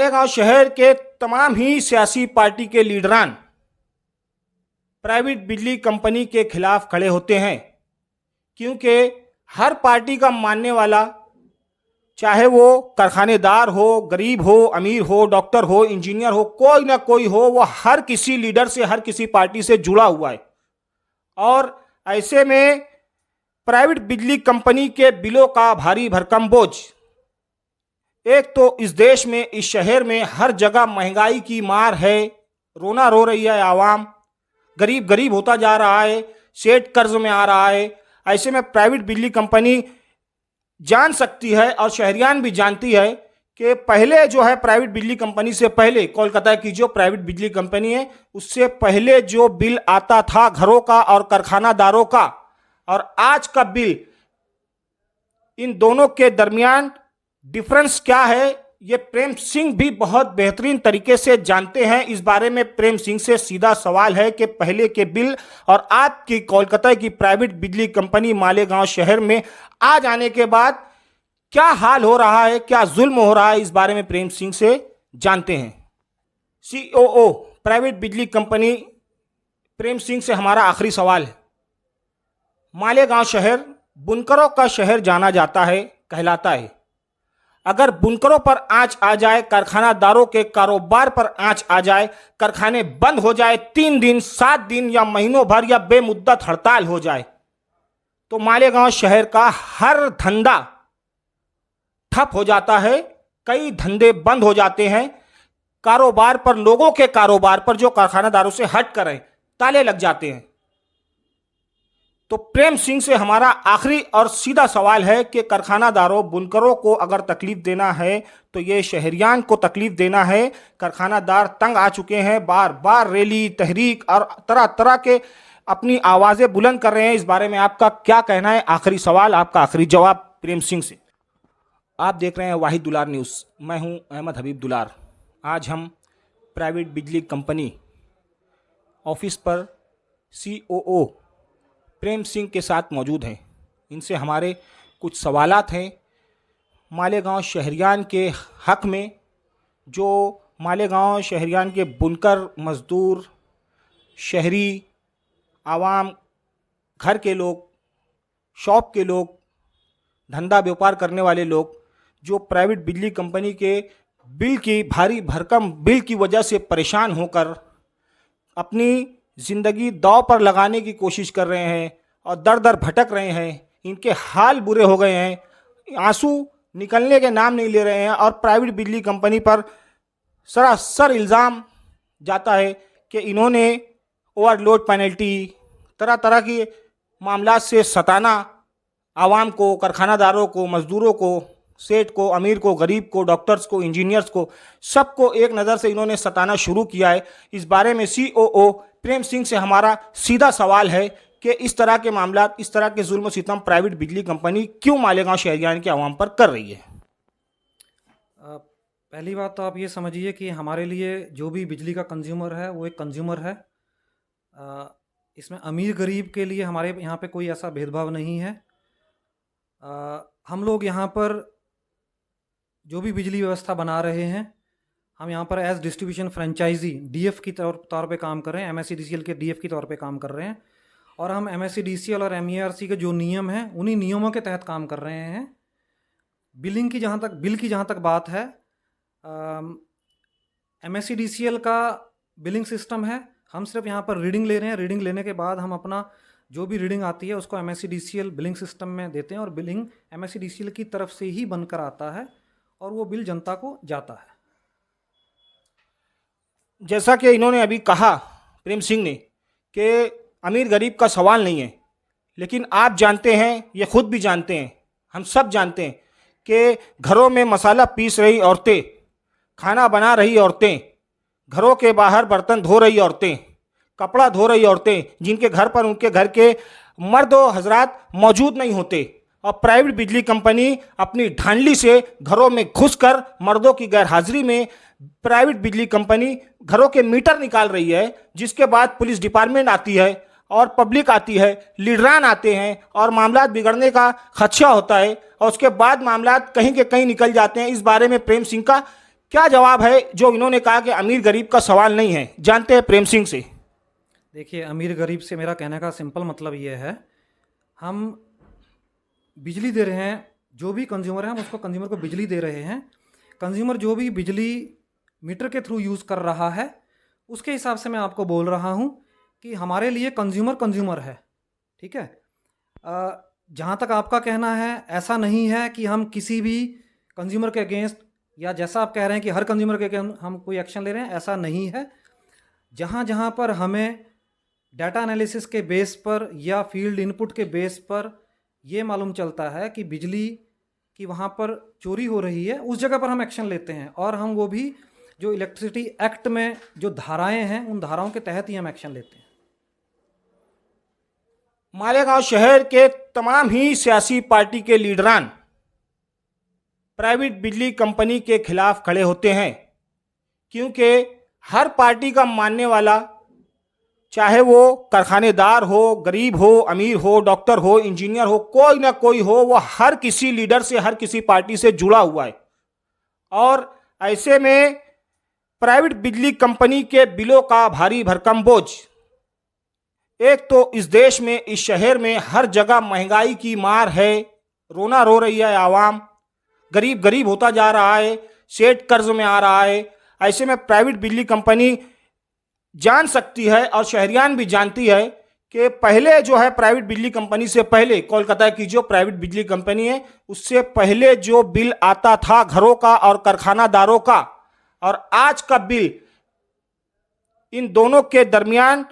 मालेगांव शहर के तमाम ही सियासी पार्टी के लीडरान प्राइवेट बिजली कंपनी के खिलाफ खड़े होते हैं, क्योंकि हर पार्टी का मानने वाला, चाहे वो कारखानेदार हो, गरीब हो, अमीर हो, डॉक्टर हो, इंजीनियर हो, कोई ना कोई हो, वो हर किसी लीडर से, हर किसी पार्टी से जुड़ा हुआ है। और ऐसे में प्राइवेट बिजली कंपनी के बिलों का भारी भरकम बोझ, एक तो इस देश में, इस शहर में हर जगह महंगाई की मार है, रोना रो रही है आवाम, गरीब गरीब होता जा रहा है, सेठ कर्ज में आ रहा है। ऐसे में प्राइवेट बिजली कंपनी जान सकती है और शहरियान भी जानती है कि पहले जो है प्राइवेट बिजली कंपनी से पहले, कोलकाता की जो प्राइवेट बिजली कंपनी है, उससे पहले जो बिल आता था घरों का और कारखानादारों का, और आज का बिल, इन दोनों के दरमियान डिफरेंस क्या है, ये प्रेम सिंह भी बहुत बेहतरीन तरीके से जानते हैं। इस बारे में प्रेम सिंह से सीधा सवाल है कि पहले के बिल और आपकी कोलकाता की प्राइवेट बिजली कंपनी मालेगांव शहर में आ जाने के बाद क्या हाल हो रहा है, क्या जुल्म हो रहा है, इस बारे में प्रेम सिंह से जानते हैं। COO प्राइवेट बिजली कंपनी प्रेम सिंह से हमारा आखिरी सवाल है। मालेगांव शहर बुनकरों का शहर जाना जाता है, कहलाता है। अगर बुनकरों पर आंच आ जाए, कारखानादारों के कारोबार पर आंच आ जाए, कारखाने बंद हो जाए, 3 दिन, 7 दिन या महीनों भर या बेमुद्दत हड़ताल हो जाए, तो मालेगांव शहर का हर धंधा ठप हो जाता है, कई धंधे बंद हो जाते हैं, कारोबार पर, लोगों के कारोबार पर जो कारखानादारों से हट कर हैं, ताले लग जाते हैं। तो प्रेम सिंह से हमारा आखिरी और सीधा सवाल है कि कारखानादारों, बुनकरों को अगर तकलीफ देना है तो ये शहरियान को तकलीफ देना है। कारखानादार तंग आ चुके हैं, बार बार रैली, तहरीक और तरह तरह के अपनी आवाज़ें बुलंद कर रहे हैं। इस बारे में आपका क्या कहना है? आखिरी सवाल, आपका आखिरी जवाब प्रेम सिंह से। आप देख रहे हैं वाहिद दुलार न्यूज़, मैं हूं अहमद हबीब दुलार। आज हम प्राइवेट बिजली कंपनी ऑफिस पर COO प्रेम सिंह के साथ मौजूद हैं। इनसे हमारे कुछ सवालात हैं मालेगांव शहरियान के हक में, जो मालेगांव शहरियान के बुनकर, मजदूर, शहरी, आवाम, घर के लोग, शॉप के लोग, धंधा व्यापार करने वाले लोग, जो प्राइवेट बिजली कंपनी के बिल की, भारी भरकम बिल की वजह से परेशान होकर अपनी ज़िंदगी दांव पर लगाने की कोशिश कर रहे हैं और दर दर भटक रहे हैं। इनके हाल बुरे हो गए हैं, आंसू निकलने के नाम नहीं ले रहे हैं, और प्राइवेट बिजली कंपनी पर सरासर इल्ज़ाम जाता है कि इन्होंने ओवरलोड पेनल्टी, तरह तरह के मामला से सताना आवाम को, कारखानादारों को, मज़दूरों को, सेठ को, अमीर को, गरीब को, डॉक्टर्स को, इंजीनियर्स को, सबको एक नज़र से इन्होंने सताना शुरू किया है। इस बारे में COO प्रेम सिंह से हमारा सीधा सवाल है कि इस तरह के मामला, इस तरह के जुल्म सितम प्राइवेट बिजली कंपनी क्यों मालेगांव शहरियान के आवाम पर कर रही है? पहली बात तो आप ये समझिए कि हमारे लिए जो भी बिजली का कंज्यूमर है वो एक कंज्यूमर है। इसमें अमीर गरीब के लिए हमारे यहाँ पे कोई ऐसा भेदभाव नहीं है। हम लोग यहाँ पर जो भी बिजली व्यवस्था बना रहे हैं, हम यहाँ पर एज डिस्ट्रीब्यूशन फ्रेंचाइजी DF की तौर पे काम कर रहे हैं, MSEDCL के DF की तौर पे काम कर रहे हैं, और हम MSEDCL और MERC के जो नियम हैं उन्हीं नियमों के तहत काम कर रहे हैं। बिल की जहाँ तक बात है, MSEDCL का बिलिंग सिस्टम है, हम सिर्फ यहाँ पर रीडिंग ले रहे हैं। रीडिंग लेने के बाद हम अपना जो भी रीडिंग आती है उसको MSEDCL बिलिंग सिस्टम में देते हैं, और बिलिंग MSEDCL की तरफ से ही बनकर आता है और वो बिल जनता को जाता है। जैसा कि इन्होंने अभी कहा, प्रेम सिंह ने, कि अमीर गरीब का सवाल नहीं है, लेकिन आप जानते हैं, ये खुद भी जानते हैं, हम सब जानते हैं कि घरों में मसाला पीस रही औरतें, खाना बना रही औरतें, घरों के बाहर बर्तन धो रही औरतें, कपड़ा धो रही औरतें, जिनके घर पर उनके घर के मर्द व हजरात मौजूद नहीं होते, और प्राइवेट बिजली कंपनी अपनी ढांडली से घरों में घुसकर मर्दों की गैरहाजिरी में प्राइवेट बिजली कंपनी घरों के मीटर निकाल रही है, जिसके बाद पुलिस डिपार्टमेंट आती है और पब्लिक आती है, लीडरान आते हैं और मामला बिगड़ने का खदशा होता है, और उसके बाद मामला कहीं के कहीं निकल जाते हैं। इस बारे में प्रेम सिंह का क्या जवाब है जो इन्होंने कहा कि अमीर गरीब का सवाल नहीं है? जानते हैं प्रेम सिंह से। देखिए, अमीर गरीब से मेरा कहने का सिंपल मतलब ये है, हम बिजली दे रहे हैं, जो भी कंज्यूमर है हम उसको कंज्यूमर को बिजली दे रहे हैं। कंज्यूमर जो भी बिजली मीटर के थ्रू यूज़ कर रहा है उसके हिसाब से मैं आपको बोल रहा हूँ कि हमारे लिए कंज्यूमर कंज्यूमर है। ठीक है, जहाँ तक आपका कहना है, ऐसा नहीं है कि हम किसी भी कंज्यूमर के अगेंस्ट, या जैसा आप कह रहे हैं कि हर कंज्यूमर के अगेंस्ट हम कोई एक्शन ले रहे हैं, ऐसा नहीं है। जहाँ जहाँ पर हमें डाटा एनालिसिस के बेस पर या फील्ड इनपुट के बेस पर ये मालूम चलता है कि बिजली की वहाँ पर चोरी हो रही है, उस जगह पर हम एक्शन लेते हैं, और हम वो भी जो इलेक्ट्रिसिटी एक्ट में जो धाराएं हैं उन धाराओं के तहत ही हम एक्शन लेते हैं। मालेगांव शहर के तमाम ही सियासी पार्टी के लीडरान प्राइवेट बिजली कंपनी के खिलाफ खड़े होते हैं, क्योंकि हर पार्टी का मानने वाला, चाहे वो कारखानेदार हो, गरीब हो, अमीर हो, डॉक्टर हो, इंजीनियर हो, कोई ना कोई हो, वो हर किसी लीडर से, हर किसी पार्टी से जुड़ा हुआ है। और ऐसे में प्राइवेट बिजली कंपनी के बिलों का भारी भरकम बोझ, एक तो इस देश में, इस शहर में हर जगह महंगाई की मार है, रोना रो रही है आवाम, गरीब गरीब होता जा रहा है, सेठ कर्ज में आ रहा है। ऐसे में प्राइवेट बिजली कंपनी जान सकती है और शहरियान भी जानती है कि पहले जो है प्राइवेट बिजली कंपनी से पहले, कोलकाता की जो प्राइवेट बिजली कंपनी है उससे पहले जो बिल आता था घरों का और कारखानादारों का, और आज का बिल, इन दोनों के दरमियान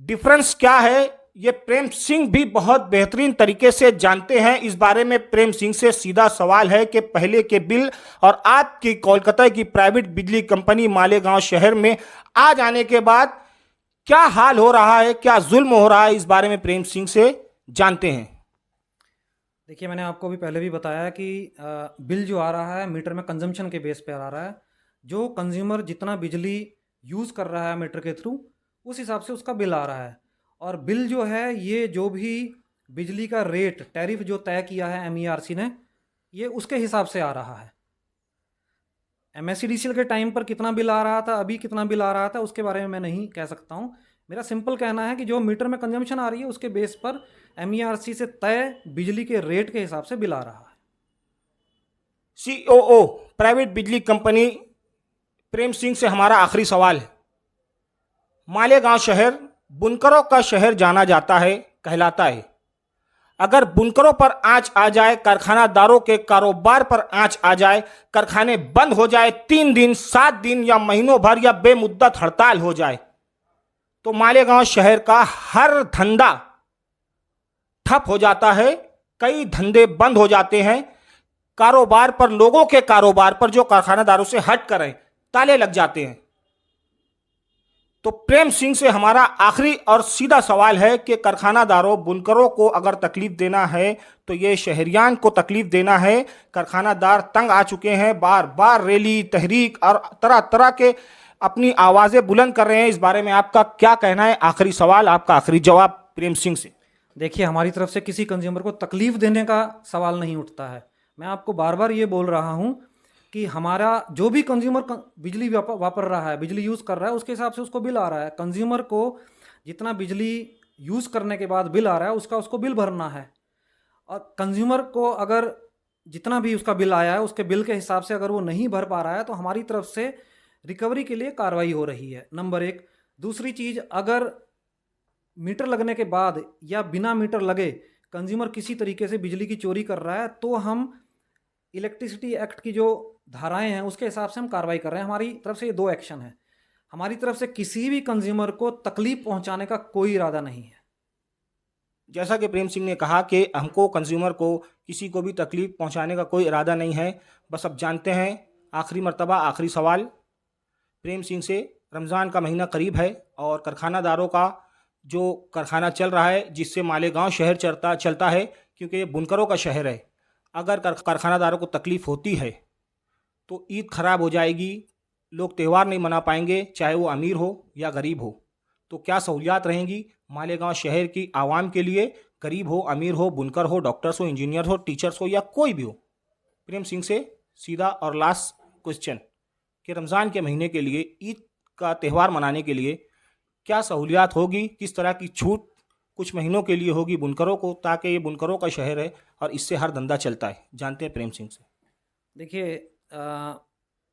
डिफरेंस क्या है, ये प्रेम सिंह भी बहुत बेहतरीन तरीके से जानते हैं। इस बारे में प्रेम सिंह से सीधा सवाल है कि पहले के बिल और आज की कोलकाता की प्राइवेट बिजली कंपनी मालेगांव शहर में आ जाने के बाद क्या हाल हो रहा है, क्या जुल्म हो रहा है, इस बारे में प्रेम सिंह से जानते हैं। देखिए, मैंने आपको भी पहले भी बताया कि बिल जो आ रहा है मीटर में कंजम्पशन के बेस पे आ रहा है। जो कंज्यूमर जितना बिजली यूज़ कर रहा है मीटर के थ्रू, उस हिसाब से उसका बिल आ रहा है। और बिल जो है, ये जो भी बिजली का रेट, टैरिफ जो तय किया है MERC ने, ये उसके हिसाब से आ रहा है। MSEDCL के टाइम पर कितना बिल आ रहा था, अभी कितना बिल आ रहा था, उसके बारे में मैं नहीं कह सकता हूँ। मेरा सिंपल कहना है कि जो मीटर में कंजम्पशन आ रही है उसके बेस पर MERC से तय बिजली के रेट के हिसाब से बिल आ रहा है। COO प्राइवेट बिजली कंपनी प्रेम सिंह से हमारा आखिरी सवाल है। मालेगांव शहर बुनकरों का शहर जाना जाता है, कहलाता है। अगर बुनकरों पर आंच आ जाए, कारखानादारों के कारोबार पर आंच आ जाए, कारखाने बंद हो जाए, 3 दिन, 7 दिन या महीनों भर या बेमुद्दत हड़ताल हो जाए, तो मालेगांव शहर का हर धंधा ठप हो जाता है, कई धंधे बंद हो जाते हैं। कारोबार पर, लोगों के कारोबार पर जो कारखानादारों से हट कर हैं, ताले लग जाते हैं। तो प्रेम सिंह से हमारा आखिरी और सीधा सवाल है कि कारखानादारों, बुनकरों को अगर तकलीफ देना है तो ये शहरियान को तकलीफ देना है। कारखानादार तंग आ चुके हैं, बार बार रैली, तहरीक और तरह तरह के अपनी आवाज़ें बुलंद कर रहे हैं। इस बारे में आपका क्या कहना है? आखिरी सवाल, आपका आखिरी जवाब प्रेम सिंह से। देखिए, हमारी तरफ से किसी कंज्यूमर को तकलीफ देने का सवाल नहीं उठता है। मैं आपको बार बार ये बोल रहा हूँ कि हमारा जो भी कंज्यूमर बिजली वापर रहा है, बिजली यूज़ कर रहा है, उसके हिसाब से उसको बिल आ रहा है। कंज्यूमर को जितना बिजली यूज़ करने के बाद बिल आ रहा है उसको बिल भरना है। और कंज्यूमर को अगर जितना भी उसका बिल आया है उसके बिल के हिसाब से अगर वो नहीं भर पा रहा है तो हमारी तरफ से रिकवरी के लिए कार्रवाई हो रही है, नंबर 1। दूसरी चीज़, अगर मीटर लगने के बाद या बिना मीटर लगे कंज्यूमर किसी तरीके से बिजली की चोरी कर रहा है तो हम इलेक्ट्रिसिटी एक्ट की जो धाराएं हैं उसके हिसाब से हम कार्रवाई कर रहे हैं। हमारी तरफ से ये 2 एक्शन है। हमारी तरफ से किसी भी कंज्यूमर को तकलीफ पहुंचाने का कोई इरादा नहीं है। जैसा कि प्रेम सिंह ने कहा कि हमको, कंज्यूमर को, किसी को भी तकलीफ पहुंचाने का कोई इरादा नहीं है। बस अब जानते हैं, आखिरी मर्तबा आखिरी सवाल प्रेम सिंह से। रमज़ान का महीना करीब है और कारखानादारों का जो कारखाना चल रहा है, जिससे मालेगांव शहर चलता है, क्योंकि ये बुनकरों का शहर है। अगर कारखानादारों को तकलीफ़ होती है तो ईद ख़राब हो जाएगी, लोग त्यौहार नहीं मना पाएंगे, चाहे वो अमीर हो या गरीब हो। तो क्या सहूलियात रहेंगी मालेगांव शहर की आवाम के लिए, गरीब हो, अमीर हो, बुनकर हो, डॉक्टर्स हो, इंजीनियर हो, टीचर्स हो या कोई भी हो? प्रेम सिंह से सीधा और लास्ट क्वेश्चन, कि रमज़ान के महीने के लिए, ईद का त्यौहार मनाने के लिए क्या सहूलियात होगी, किस तरह की छूट कुछ महीनों के लिए होगी बुनकरों को, ताकि ये बुनकरों का शहर है और इससे हर धंधा चलता है। जानते हैं प्रेम सिंह से। देखिए,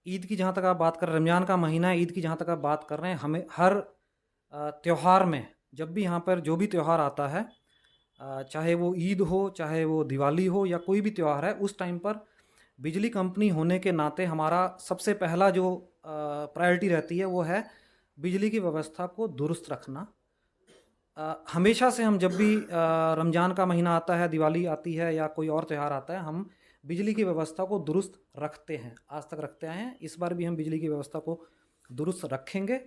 ईद की जहाँ तक आप बात कर रहे हैं, रमज़ान का महीना है, ईद की जहाँ तक आप बात कर रहे हैं, हमें हर त्योहार में, जब भी यहाँ पर जो भी त्योहार आता है, चाहे वो ईद हो, चाहे वो दिवाली हो, या कोई भी त्योहार है, उस टाइम पर बिजली कंपनी होने के नाते हमारा सबसे पहला जो प्रायोरिटी रहती है वो है बिजली की व्यवस्था को दुरुस्त रखना। हमेशा से हम जब भी रमज़ान का महीना आता है, दिवाली आती है, या कोई और त्यौहार आता है, हम बिजली की व्यवस्था को दुरुस्त रखते हैं, आज तक रखते आए हैं। इस बार भी हम बिजली की व्यवस्था को दुरुस्त रखेंगे